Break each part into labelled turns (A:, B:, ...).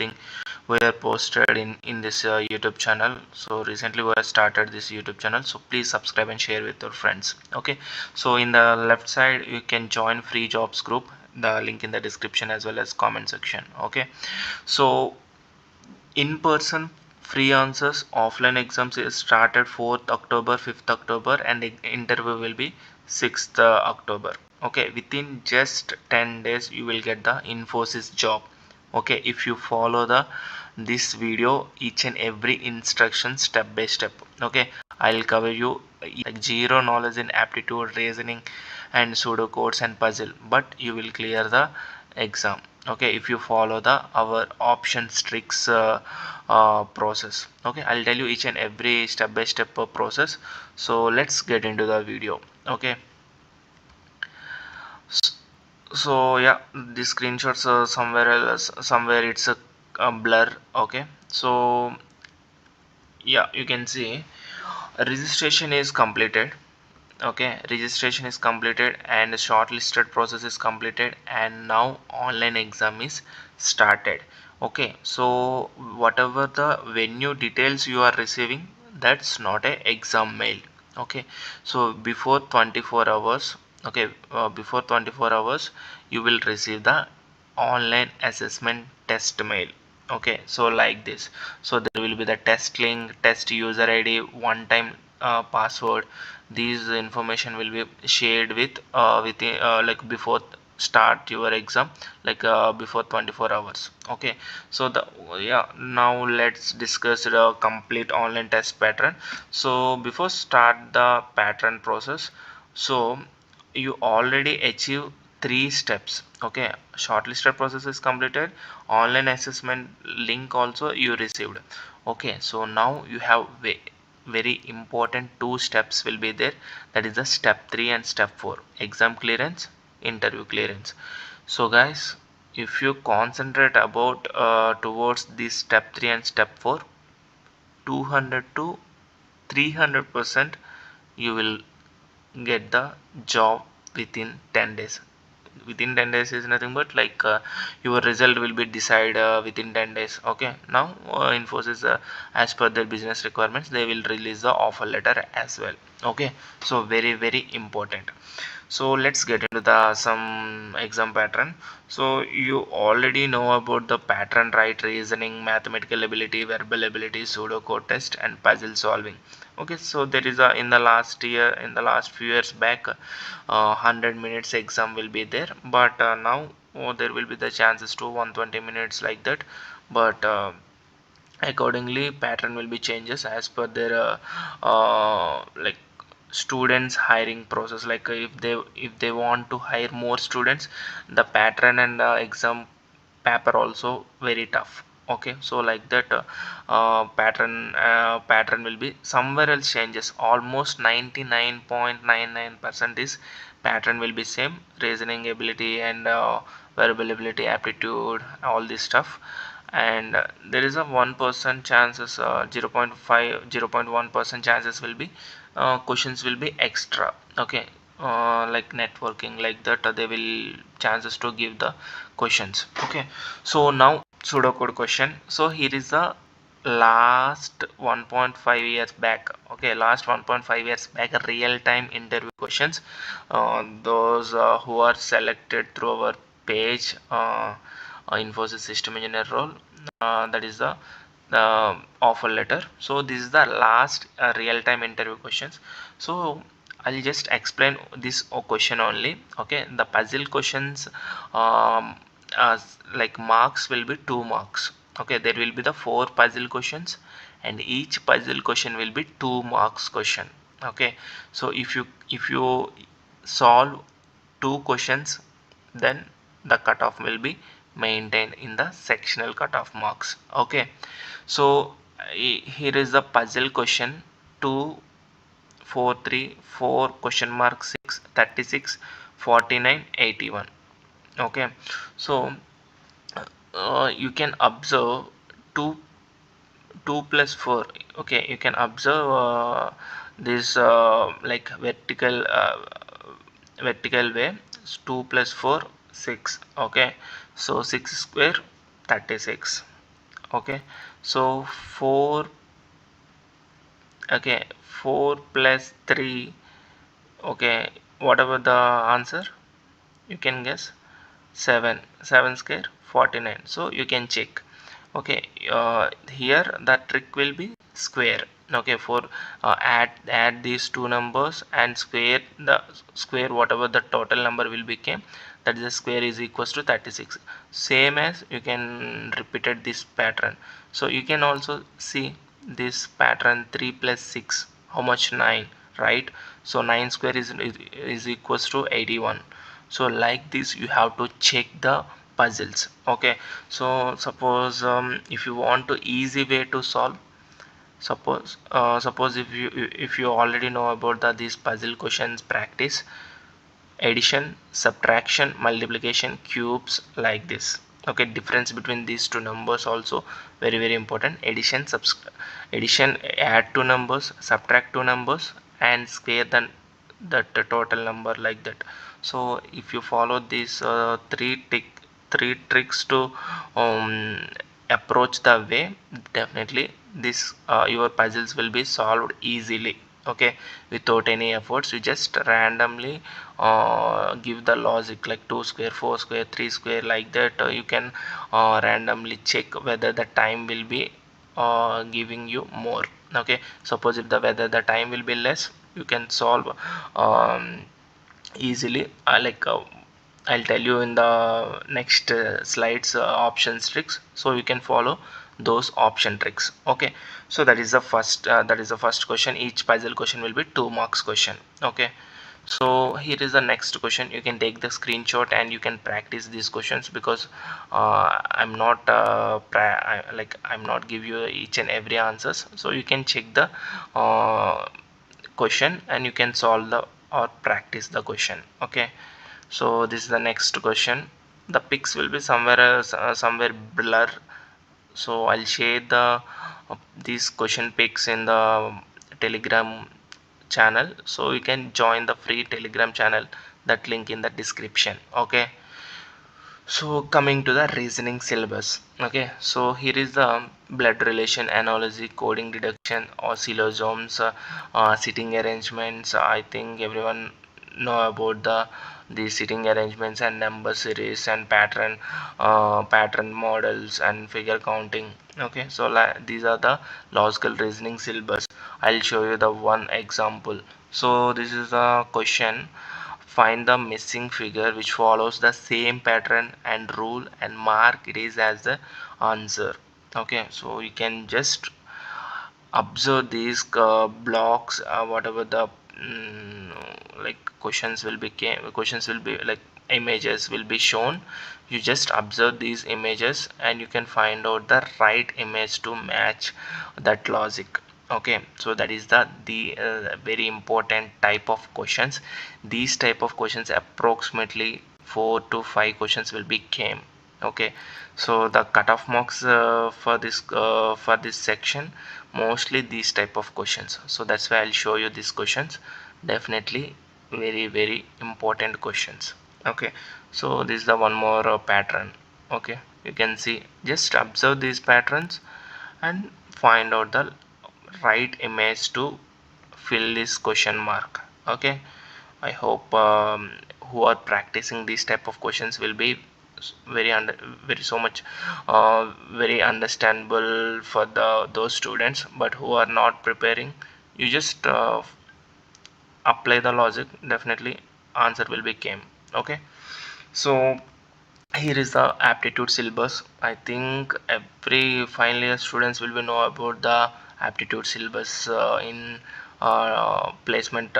A: everything we are posted in this YouTube channel. So recently we have started this YouTube channel, so please subscribe and share with your friends. Okay, so in the left side you can join free jobs group, the link in the description as well as comment section. Okay, so in-person free answers offline exams is started 4th October, 5th October, and the interview will be 6th October. Okay, within just 10 days you will get the Infosys job. Okay, if you follow this video each and every instruction step by step. Okay, I'll cover you like zero knowledge in aptitude, reasoning and pseudocodes and puzzle, but you will clear the exam. Okay, if you follow the our options tricks process. Okay, I'll tell you each and every step by step process. So let's get into the video. Okay, so yeah, the screenshots somewhere else, somewhere it's a blur. Okay, so yeah, you can see registration is completed. Okay, registration is completed and shortlisted process is completed, and now online exam is started. Okay, so whatever the venue details you are receiving, that's not a exam mail. Okay, so before 24 hours, okay, before 24 hours you will receive the online assessment test mail. Okay, so like this, so there will be the test link, test user id, one time password. These information will be shared with like before start your exam, like before 24 hours. Okay, so the yeah, now let's discuss the complete online test pattern. So before start the pattern process, so you already achieve three steps. Okay, shortlisted process is completed, online assessment link also you received. Okay, so now you have very important two steps will be there, that is the step 3 and step 4, exam clearance, interview clearance. So guys, if you concentrate about towards this step 3 and step 4, 200 to 300% you will get the job within 10 days. Within 10 days is nothing but like your result will be decided within 10 days. Okay, now Infosys as per their business requirements they will release the offer letter as well. Okay, so very important. So let's get into the some exam pattern. So you already know about the pattern, right? Reasoning, mathematical ability, verbal ability, pseudocode test and puzzle solving. Okay, so there is a in the last year, in the last few years back, 100 minutes exam will be there, but now there will be the chances to 120 minutes like that. But accordingly pattern will be changes as per their like students hiring process. Like if they want to hire more students, the pattern and exam paper also very tough. Okay, so like that pattern will be somewhere else changes. Almost 99.99% is pattern will be same, reasoning ability and verbal ability, aptitude, all this stuff. And there is a 1% chances, 0.5 0.1% chances will be questions will be extra. Okay, like networking like that, they will chances to give the questions. Okay, so now pseudocode question. So here is the last 1.5 years back. Okay, last 1.5 years back real time interview questions, those who are selected through our page, Infosys System Engineer role, that is the offer letter. So this is the last real-time interview questions. So I'll just explain this question only. Okay, the puzzle questions, like marks will be 2 marks. Okay, there will be the 4 puzzle questions and each puzzle question will be 2 marks question. Okay, so if you solve 2 questions, then the cutoff will be maintained in the sectional cutoff marks. Okay, so here is the puzzle question: 2 4 3 4 question mark 6 36 49 81. Okay, so you can observe 2 2 plus 4. Okay, you can observe this like vertical way. 2 plus 4 6. Okay, so 6 square 36. Okay, so 4, okay, 4 plus 3, okay, whatever the answer you can guess. 7 square 49, so you can check. Okay, here the trick will be square. Okay, for add these two numbers and square whatever the total number will become, that is the square is equals to 36. Same as you can repeated this pattern. So you can also see this pattern 3 plus 6, how much? 9, right? So 9 square is equals to 81. So like this you have to check the puzzles. Okay, so suppose if you want to easy way to solve, suppose if you already know about these puzzle questions practice, addition, subtraction, multiplication, cubes, like this. Okay, difference between these two numbers also very important. Addition, add two numbers, subtract two numbers, and square the total number, like that. So if you follow these three tricks to um, approach the way, definitely this your puzzles will be solved easily. Okay, without any efforts. You just randomly give the logic like 2 square, 4 square, 3 square, like that. You can randomly check whether the time will be giving you more. Okay, suppose if the whether the time will be less, you can solve um, easily. I'll tell you in the next slides options tricks, so you can follow those option tricks. Okay, so that is the first question. Each puzzle question will be 2 marks question. Okay, so here is the next question. You can take the screenshot and you can practice these questions, because I'm not I'm not give you each and every answers, so you can check the question and you can solve the or practice the question. Okay, so this is the next question. The pics will be somewhere else, somewhere blur, so I'll share these question pics in the Telegram channel, so you can join the free Telegram channel, that link in the description. Okay, so coming to the reasoning syllabus. Okay, so here is the blood relation, analogy, coding, deduction, or syllogisms, sitting arrangements. I think everyone know about the sitting arrangements and number series and pattern models and figure counting. Okay, so these are the logical reasoning syllabus. I'll show you the one example. So this is a question: find the missing figure which follows the same pattern and rule and mark it is as the answer. Okay, so you can just observe these blocks, whatever the like questions will be like images will be shown. You just observe these images and you can find out the right image to match that logic. Okay, so that is the very important type of questions. These type of questions, approximately 4 to 5 questions will be came. Okay, so the cutoff marks for this section, mostly these type of questions, so that's why I'll show you these questions. Definitely very important questions. Okay, so this is the one more pattern. Okay, you can see, just observe these patterns and find out the right image to fill this question mark. Okay, I hope who are practicing these type of questions will be very very so much very understandable for the those students, but who are not preparing, you just apply the logic, definitely answer will be came. Okay, so here is the aptitude syllabus. I think every final year students will be know about the aptitude syllabus in placement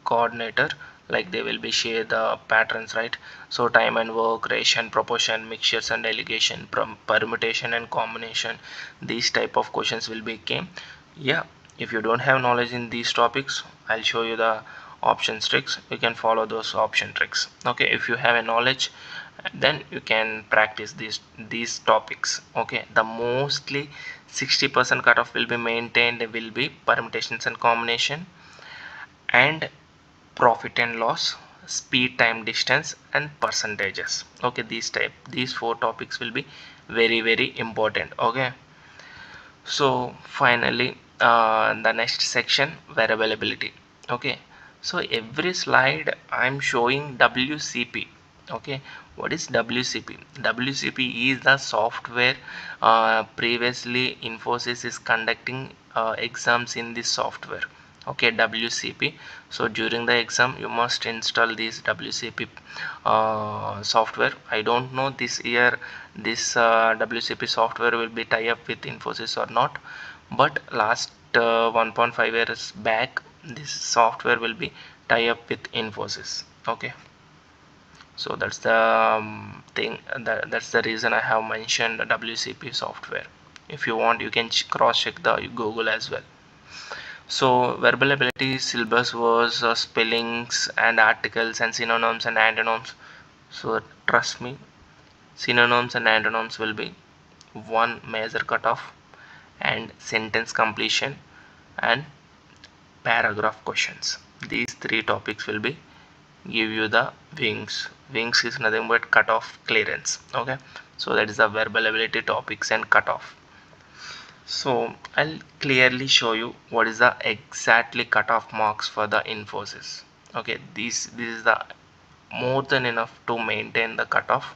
A: coordinator, like they will be share the patterns, right? So time and work, ration, proportion, mixtures and delegation, permutation and combination, these type of questions will be came. Yeah, if you don't have knowledge in these topics, I'll show you the options tricks, you can follow those option tricks. Okay, if you have a knowledge, then you can practice these topics. Okay, the mostly 60% cutoff will be maintained, will be permutations and combination, and profit and loss, speed, time, distance, and percentages. Okay, these 4 topics will be very important. Okay, so finally, the next section, variable ability. Okay, so every slide I'm showing WCP. Okay, what is WCP? WCP is the software. Previously Infosys is conducting exams in this software. Okay, WCP. So during the exam you must install this WCP software. I don't know this year this WCP software will be tie up with Infosys or not, but last 1.5 years back this software will be tie up with Infosys. Okay, so that's the thing, that's the reason I have mentioned WCP software. If you want you can cross check the Google as well. So verbal ability syllabus was spellings and articles and synonyms and antonyms. So trust me, synonyms and antonyms will be one major cutoff, and sentence completion and paragraph questions. These three topics will be give you the wings. Wings is nothing but cutoff clearance. Okay, so that is the verbal ability topics and cutoff. So I'll clearly show you what is the exactly cutoff marks for the Infosys. Okay, this is the more than enough to maintain the cutoff.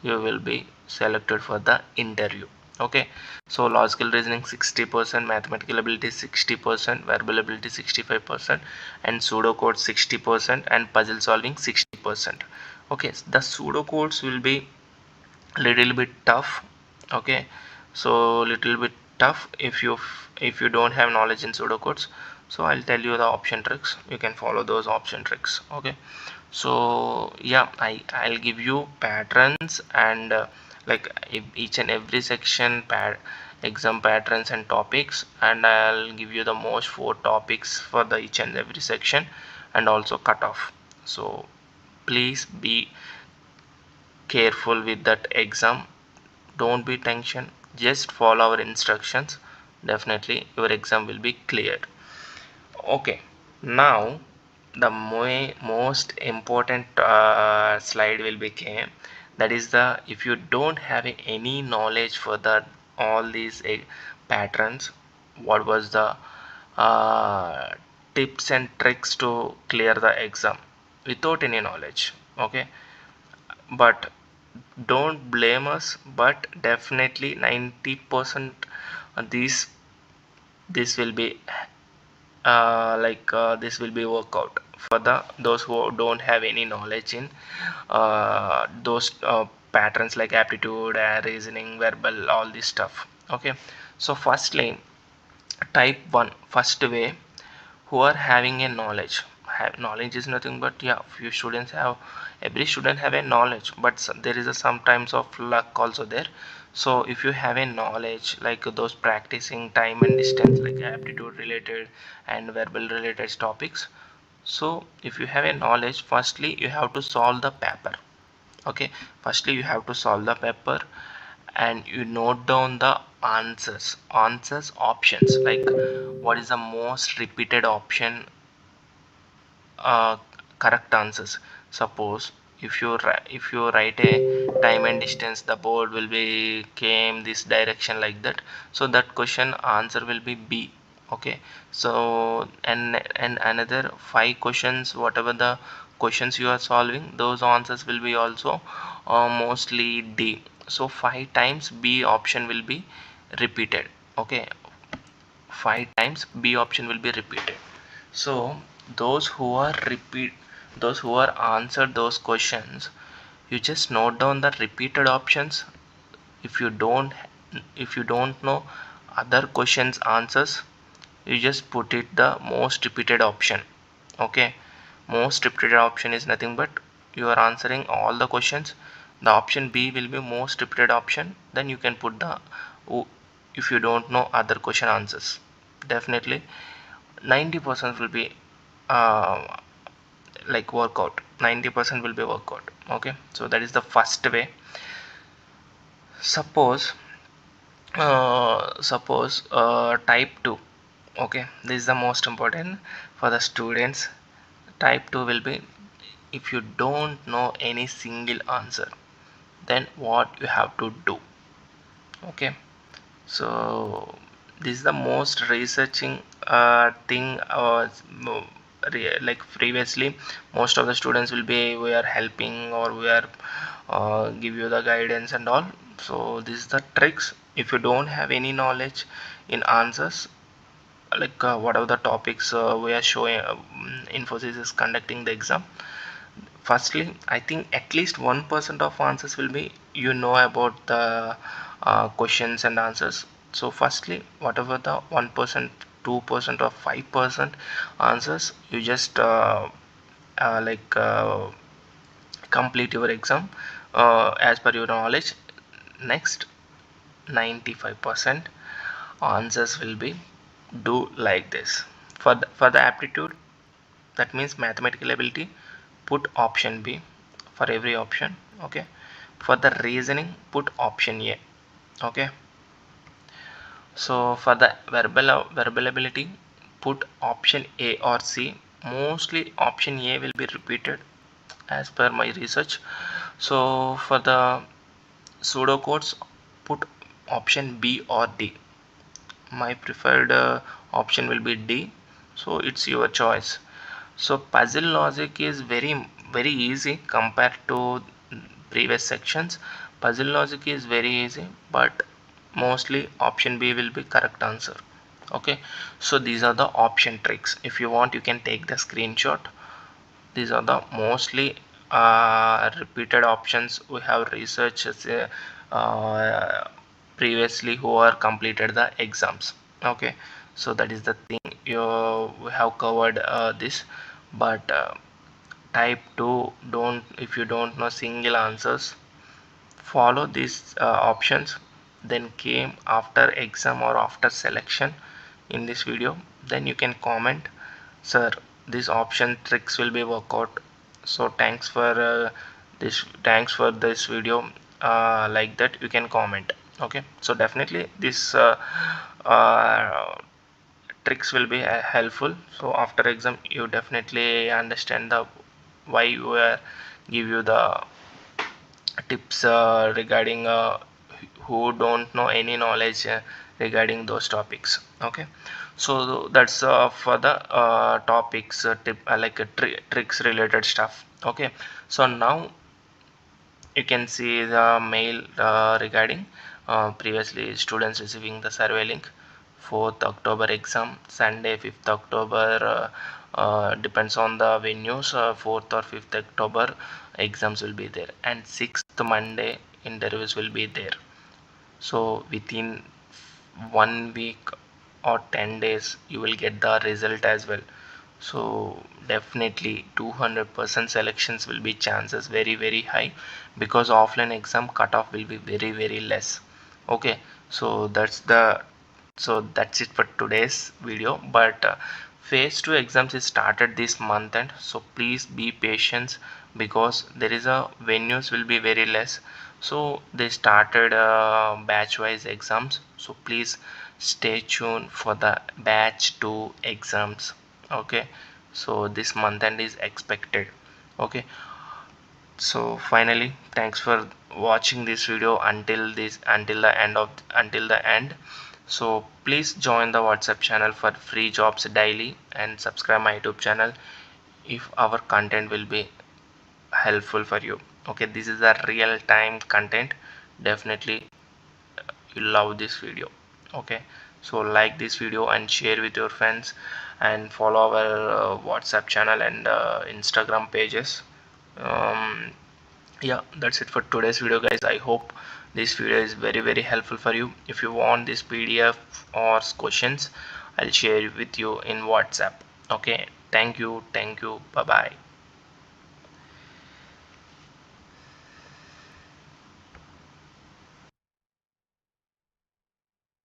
A: You will be selected for the interview. Okay, so logical reasoning 60%, mathematical ability 60%, verbal ability 65%, and pseudocode 60%, and puzzle solving 60%. Okay, the pseudocodes will be little bit tough. Okay, so little bit tough if you don't have knowledge in pseudocodes. So I'll tell you the option tricks, you can follow those option tricks. Okay, so yeah, I'll give you patterns and like each and every section exam patterns and topics, and I'll give you the most four topics for the each and every section, and also cutoff. So please be careful with that exam, don't be tension, just follow our instructions, definitely your exam will be cleared. Okay, now the most important slide will be came, that is the if you don't have any knowledge for the all these patterns, what was the uh, tips and tricks to clear the exam without any knowledge. Okay, but don't blame us, but definitely 90% these this will be this will be workout for the those who don't have any knowledge in those patterns like aptitude, reasoning, verbal, all this stuff. Okay, so firstly, type 1 first way, who are having a knowledge. Knowledge is nothing but, yeah, few students have, every student have a knowledge, but there is a sometimes of luck also there. So if you have a knowledge like those practicing time and distance like aptitude related and verbal related topics, so if you have a knowledge, firstly you have to solve the paper. Okay, firstly you have to solve the paper, and you note down the answers options, like what is the most repeated option, uh, correct answers. Suppose if you write a time and distance, the board will be came this direction like that, so that question answer will be B. Okay, so and another five questions, whatever the questions you are solving, those answers will be also mostly D. So five times B option will be repeated. Okay, five times B option will be repeated. So those who are answered those questions, you just note down the repeated options. If you don't if you don't know other questions answers, you just put it the most repeated option. Okay, most repeated option is nothing but you are answering all the questions, the option B will be most repeated option, then you can put the if you don't know other question answers, definitely 90% will be uh, like workout, 90% will be workout. Okay, so that is the first way. Suppose type 2. Okay, this is the most important for the students. Type 2 will be, if you don't know any single answer, then what you have to do. Okay, so this is the most researching thing, like previously most of the students will be, we are helping or we are give you the guidance and all. So this is the tricks. If you don't have any knowledge in answers, like whatever the topics we are showing, Infosys is conducting the exam. Firstly, I think at least 1% of answers will be, you know, about the questions and answers. So firstly, whatever the 1%, 2% or 5% answers, you just like complete your exam as per your knowledge. Next 95% answers will be do like this. For the aptitude, that means mathematical ability, put option B for every option. Okay, for the reasoning, put option A. Okay, so for the verbal ability, put option A or C. Mostly option A will be repeated as per my research. So for the pseudo codes, put option B or D. My preferred option will be D, so it's your choice. So puzzle logic is very easy compared to previous sections. Puzzle logic is very easy, but mostly option B will be correct answer. Okay, so these are the option tricks. If you want, you can take the screenshot. These are the mostly repeated options we have researched previously who are completed the exams. Okay, so that is the thing, you we have covered this. But type 2, don't, if you don't know single answers, follow these options, then came after exam or after selection in this video, then you can comment, sir, this option tricks will be work out. So thanks for this video, like that you can comment. Okay, so definitely this uh, tricks will be helpful. So after exam you definitely understand the why we give you the tips regarding who don't know any knowledge regarding those topics. Okay, so that's for the topics tip like tricks related stuff. Okay, so now you can see the mail regarding previously students receiving the survey link. 4th October exam, Sunday 5th October, depends on the venues, 4th or 5th October exams will be there, and 6th Monday interviews will be there. So within 1 week or 10 days you will get the result as well. So definitely 200% selections will be chances very high, because offline exam cutoff will be very less. Okay, so that's it for today's video. But phase 2 exams is started this month end, so please be patient, because there is a venues will be very less. So they started batch wise exams, so please stay tuned for the batch 2 exams. Okay, so this month end is expected. Okay, so finally thanks for watching this video until the end. So please join the WhatsApp channel for free jobs daily, and subscribe my YouTube channel if our content will be helpful for you. Okay, this is a real time content. Definitely you love this video. Okay, so like this video and share with your friends, and follow our WhatsApp channel and Instagram pages. um, yeah, that's it for today's video, guys. I hope this video is very helpful for you. If you want this PDF or questions, I'll share it with you in WhatsApp. Okay, thank you, bye bye.